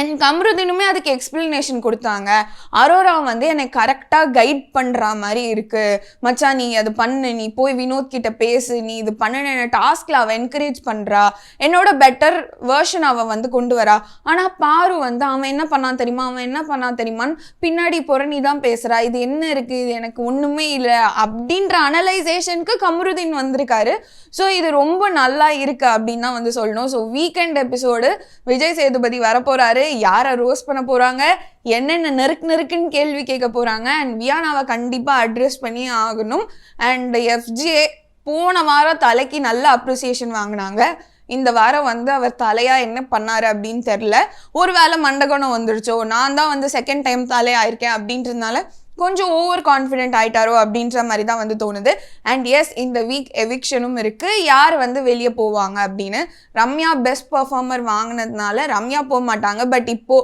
And கம்ருதீனுமே அதுக்கு explanation கொடுத்தாங்க. அரோரா வந்து என்னை கரெக்டாக கைட் பண்ணுற மாதிரி இருக்கு மச்சான், நீ அது பண்ணு, நீ போய் வினோத் கிட்ட பேசு, நீ இது பண்ணுன்னு என்ன டாஸ்கில் அவள் என்கரேஜ் பண்ணுறா, என்னோட பெட்டர் வேர்ஷன் அவள் வந்து கொண்டு வரா. ஆனால் பாரு வந்து அவன் என்ன பண்ணான் தெரியுமான்னு பின்னாடி புறணி தான் பேசுகிறா, இது என்ன இருக்குது, இது எனக்கு ஒன்றுமே இல்லை அப்படின்ற அனலைசேஷனுக்கு கம்ருதீன் வந்திருக்காரு. ஸோ இது ரொம்ப நல்லா இருக்கு அப்படின்னு தான் வந்து சொல்லணும். So weekend episode Vijay Sethupathi வரப்போறாரு, யாரை ரோஸ் பண்ண போறாங்க, என்னென்ன நெருக்குன்னு கேள்வி கேட்க போறாங்க, அண்ட் வியானாவை கண்டிப்பா அட்ரஸ் பண்ணி ஆகணும். அண்ட் எஃப்ஜே போன வாரம் தலைக்கு நல்ல அப்ரிசியேஷன் வாங்கினாங்க. இந்த வாரம் வந்து அவர் தலையா என்ன பண்ணாரு அப்படின்னு தெரியல. ஒரு வேளை மண்டகணம் வந்துடுச்சோ, நான் தான் வந்து செகண்ட் டைம் தலையாயிருக்கேன் அப்படின்றதுனால கொஞ்சம் ஓவர் கான்ஃபிடென்ட் ஆயிட்டாரோ அப்படின்ற மாதிரி தான் வந்து தோணுது. அண்ட் எஸ், இந்த வீக் எவிக்ஷனும் இருக்கு. யார் வந்து வெளியே போவாங்க அப்படின்னு ரம்யா பெஸ்ட் பர்ஃபார்மர் வாங்கினதுனால ரம்யா போக மாட்டாங்க. பட் இப்போ